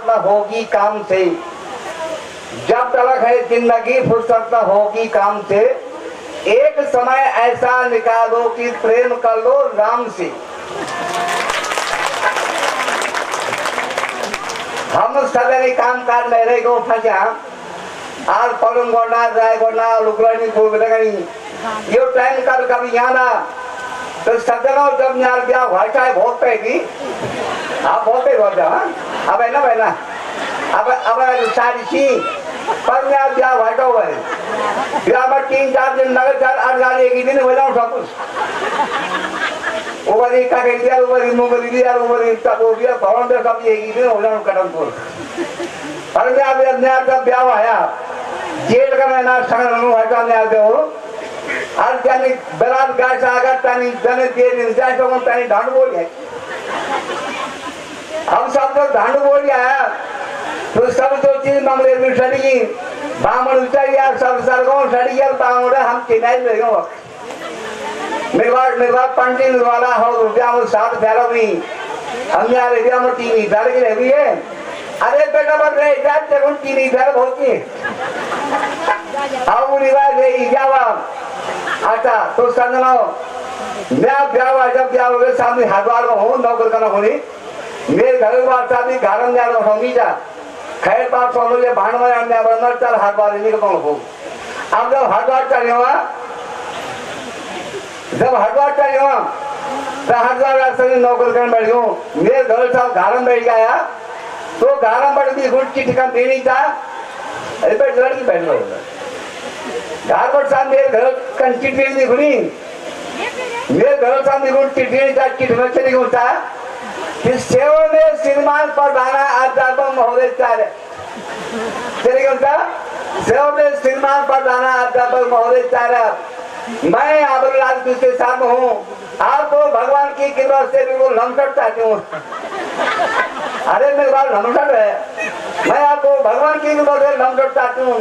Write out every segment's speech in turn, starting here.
न होगी काम से, जब तलक है जिंदगी फुर्सत न होगी काम से, एक समय ऐसा निकालो कि प्रेम कर लो राम से। हम सदरी काम काज मेरे को फंसा आज पलंग गोना जाए गोना लुकरानी को बेटगानी ये टाइम कर कभी यहाँ ना तो सदरों जब यार क्या भाषा है बहुत पैगी आप बहुत ही बोलते हो अब है ना अब सारी सी पर मैं आप क्या भाषा हुआ है क्या मैं 3-4 दिन नगर 4-8 एक ही दिन हो जाऊँ सब कुछ ऊपर एक का कह दिया ऊपर इन मुंह कर दिया ऊपर एक का बोल दिया भवन में सब एक ही दिन हो जाऊँ कदमपुर पर मैं आप अपने आप जब ब्याह आया जेल का मैं ना संग रहूँ हटा में आते हो आज जाने बरात गाय से आकर तानी जाने देर नहीं जाए तो हम तानी ढांड बोल गए हम सब तो ढांड बोल गया तो सब तो चीज मामले में सड़ी बामण उचाई यार सब सरगों सड़ी यार बामण हम चेन्नई में गए मेरे बात पंडित वाला हो रुपया में 7 फैला भी हम यार रुपया में 3 इधर की रही है अरे बेटा बन रहे इधर जगह 3 इधर बहुत ही अब रिवाज है इजावा अच्छा तो समझो मैं ब्याह जब ब्याह हो गए सामने हरद्वार में हूँ नौकर करना होनी मेरे घर बार शादी घर में जाना होगी जा खैर बात सुन लो ये भांडवा मैं बंदर चल हरद्वार निकल हो अब जब हरद्वार चले हुआ जब हरद्वार चले हुआ तो हरद्वार रास्ते नौकर करने बैठ गया मेरे घर साहब घर में बैठ गया तो घर में बैठ गई गुट की ठिकान देनी था अरे बैठ लड़की बैठ लो घर पर सामने मेरे घर कंची ट्रेन निकली मेरे घर सामने गुट की ट्रेन का किट में चली गई था कि सेवा में श्रीमान पर दाना अध्यापक महोदय चार चली गई था सेवा में श्रीमान पर दाना अध्यापक महोदय चार मैं अमरलाल के साथ हूँ आपको भगवान की कृपा से बिल्कुल लमसट चाहती हूँ अरे मेरे बात लमसट है मैं आपको भगवान की कृपा से लमसट चाहती हूँ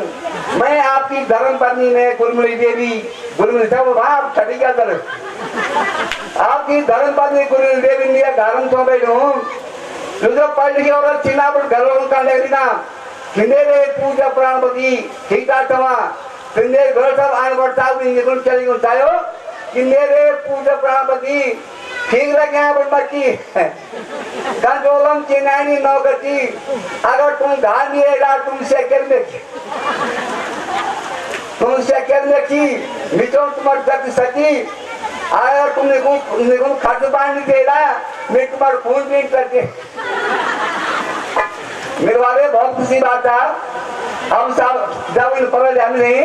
मैं आपकी धर्म पत्नी में गुरमुली देवी गुरमुली साहब आप छठी क्या कर आपकी धर्म पत्नी गुरमुली देवी ने धारण सो बैठे हूँ जो पढ़ लिखी और चिन्हा पर घरों का लेना किन्ने रे पूजा प्राणपति सीता तवा किन्ने घर सब आन बढ़ता भी निकल चली गई चाहो किन्ने रे पूजा प्राणपति ठीक लगे यहाँ पर बच्ची कंट्रोलम चिनानी नौकरी अगर तुम घर नहीं रहेगा तुम सेकंड में की मित्रों तुम्हारी गति सची अगर तुम निकुम खर्च पानी देगा मैं तुम्हारा खून पीट करके मेरे वाले बहुत खुशी बात था हम सब जब इन पर हम नहीं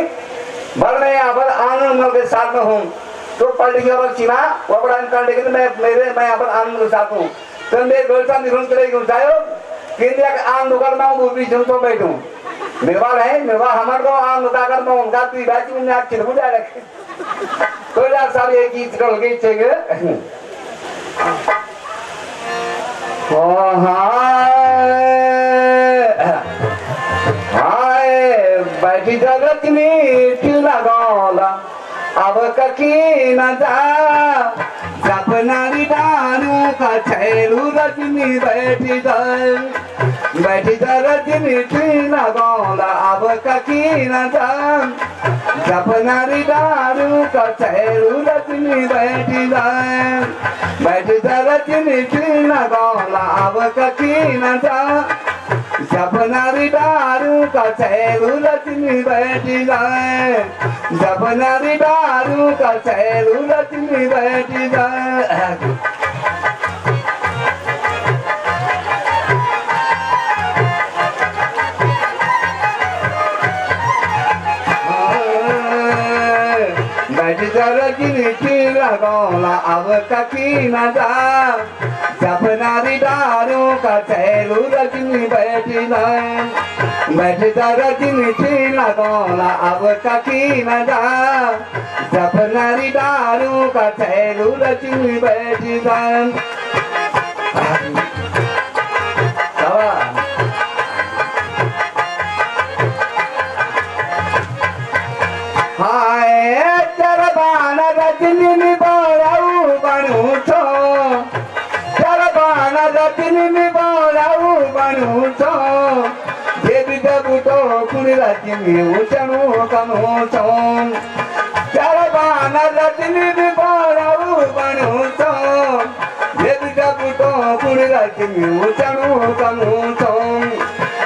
भर मैं यहाँ पर आनंद के साथ में हूँ तो पढ़ लिखी और सीमा वो बड़ा कर लेकिन मैं यहाँ पर आनंद के साथ हूँ तो मेरे घर साथ निकुम चले गए चाहे किन्हीं का आम दुकान में वो भी तो बैठूं मेरे बाल है मेरे बाल हमारे को आम दुकान में उनका तो इबाजी में आज चिढ़ जाए रखे तो यार सारे एक ही चल गई चेंगे हाय बैठी जगत में चूल्हा गौला अब ककी न जा जपनारी डारू का छैलू रजनी बैठी रजनी चूल्हा गौला अब ककी न जा जपनारी डारू का छैलू रजनी बैठी रजनी चूल्हा गौला अब ककी न जा जपनारी डारू का छैलू रजनी बैठी जपनारी डारू का छैलू रजनी बैठी रजनी चूल्हा गौला अब ककी न जा जपनारी डारू का छैलू रजनी बैठी रजनी चूल्हा गौला अब ककी न जा जपनारी डारू का छैलू रजनी बैठी हाय चरबान रजनी में बोलाऊ बनू छो चरबान रजनी में बोलाऊ बनू छो देवी दबुटो कुड़ी रजनी उचनु कनु छो चार बाना रजनी बाराऊ बनु छो देवी दबुटो कुड़ी रजनी उचनु कनु छो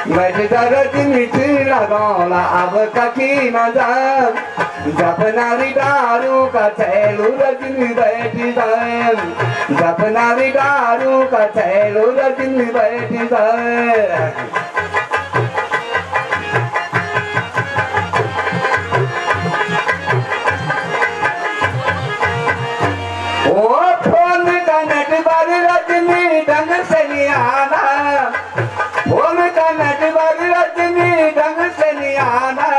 बैठ रजनी चिला गाना अब ककी नजर जब नारी दारू का चैलू रजनी बैठी जाए जब नारी दारू का चैलू रजनी बैठी जाए ओ फोन का नट बारी रजनी ढंग से नहीं आना फोन का नट बारी रजनी ढंग से नहीं आना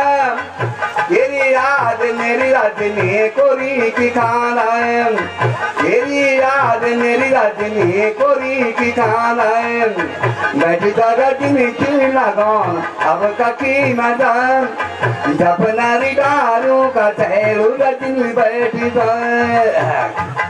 तेरी याद मेरी रजनी कोरी की खाना तेरी याद मेरी रजनी कोरी की खाना बैठता रजनी चिल्ला गान अब ककी नजर जब नारी दारू का चैलू रजनी बैठी जाए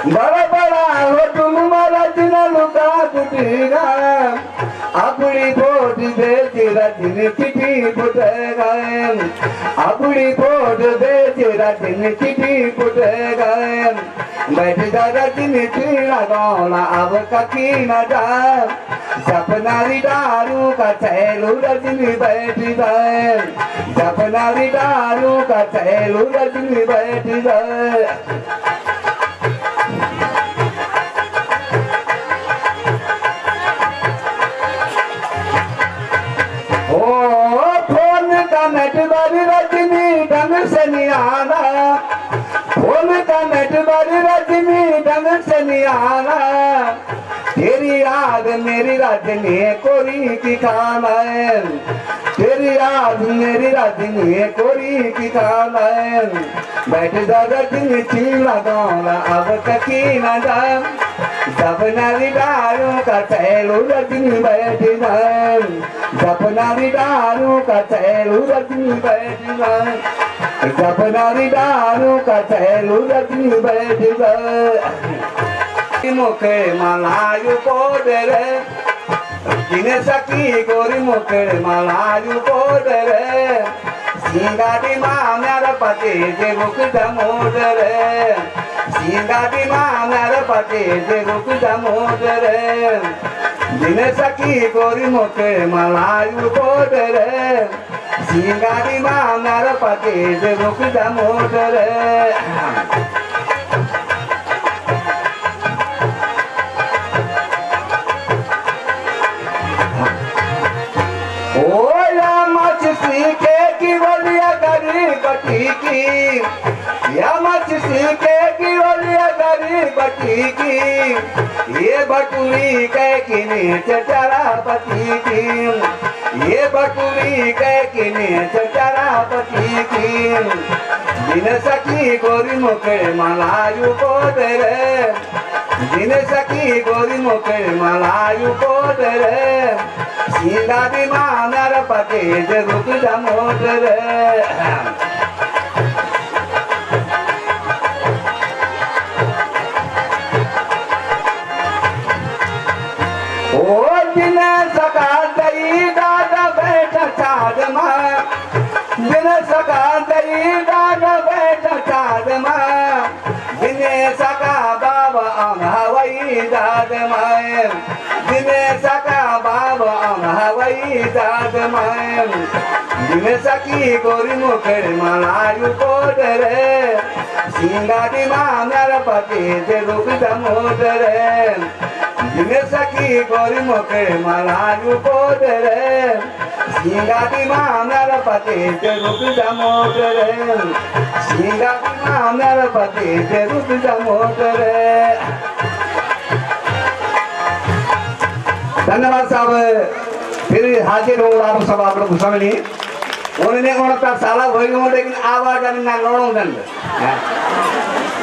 बड़ा बड़ा हो तुम रजना लुका कुटेगा अपनी फोट बेच रजनी चिट्ठी फुटेगा अपनी फोट बेच रजनी चिट्ठी फुटेगा बैठ जा रजनी चिड़ा गाना अब ककी न जा सपनारी दारू का चैलू रजनी बैठ जाए सपनारी दारू का चैलू रजनी बैठ जाए नट बारी रजनी ढंग से नहीं आना फोन का नट बारी रजनी ढंग से नहीं आना तेरी याद मेरी रजनी कोरी की खाना तेरी याद मेरी रजनी कोरी की खाना बैठ जा रजनी चिल्ला गाना अब ककी न जा जब नारी दारू का चैलू रजनी बैठ जाए जब नारी दारू का चैलू रजनी बैठ जाए जब नारी दारू का चैलू रजनी बैठ जाए मुखे मलायु पोडरे जिने सकी गोरी मुखे मलायु पोडरे सिंगाटी माँ मेरा पति जे मुख दमोदरे सिंगाटी माँ मेरा पति जे मुख दमोदरे जिने सकी गोरी मुखे मलायु पोडरे सिंगाटी माँ मेरा पति जे मुख दमोदरे सीखे की बोलिया गरी बटी की या मत सीखे की बोलिया गरी बटी की ये बटुरी कह किने चचरा पति की ये बटुरी कह किने चचरा पति की जिन सकी गोरी मुखे मलायु को तेरे जिन सकी गोरी मुखे मलायु को तेरे सीधा माँ मेरा पति जे रुक जा मोटर ओ दिन सका दई दादा बैठा चाद माँ दिन सका दई दादा बैठा चाद माँ दिन सका बाबा हवाई दाद माँ दिन सका बाबा हवाई दाद माँ दिन सकी गोरी मुखेर मलायु पोडरे सिंगाटी माँ मेरा पति जे रुक दमोदरे दिन सकी गोरी मुखेर मलायु पोडरे सिंगाटी माँ मेरा पति जे रुक दमोदरे सिंगाटी माँ मेरा पति जे रुक दमोदरे धन्यवाद साहब फिर हाजिर हो आप सब आप लोग गुस्सा उन्होंने कौन साला वही लेकिन आवाज ना लड़ो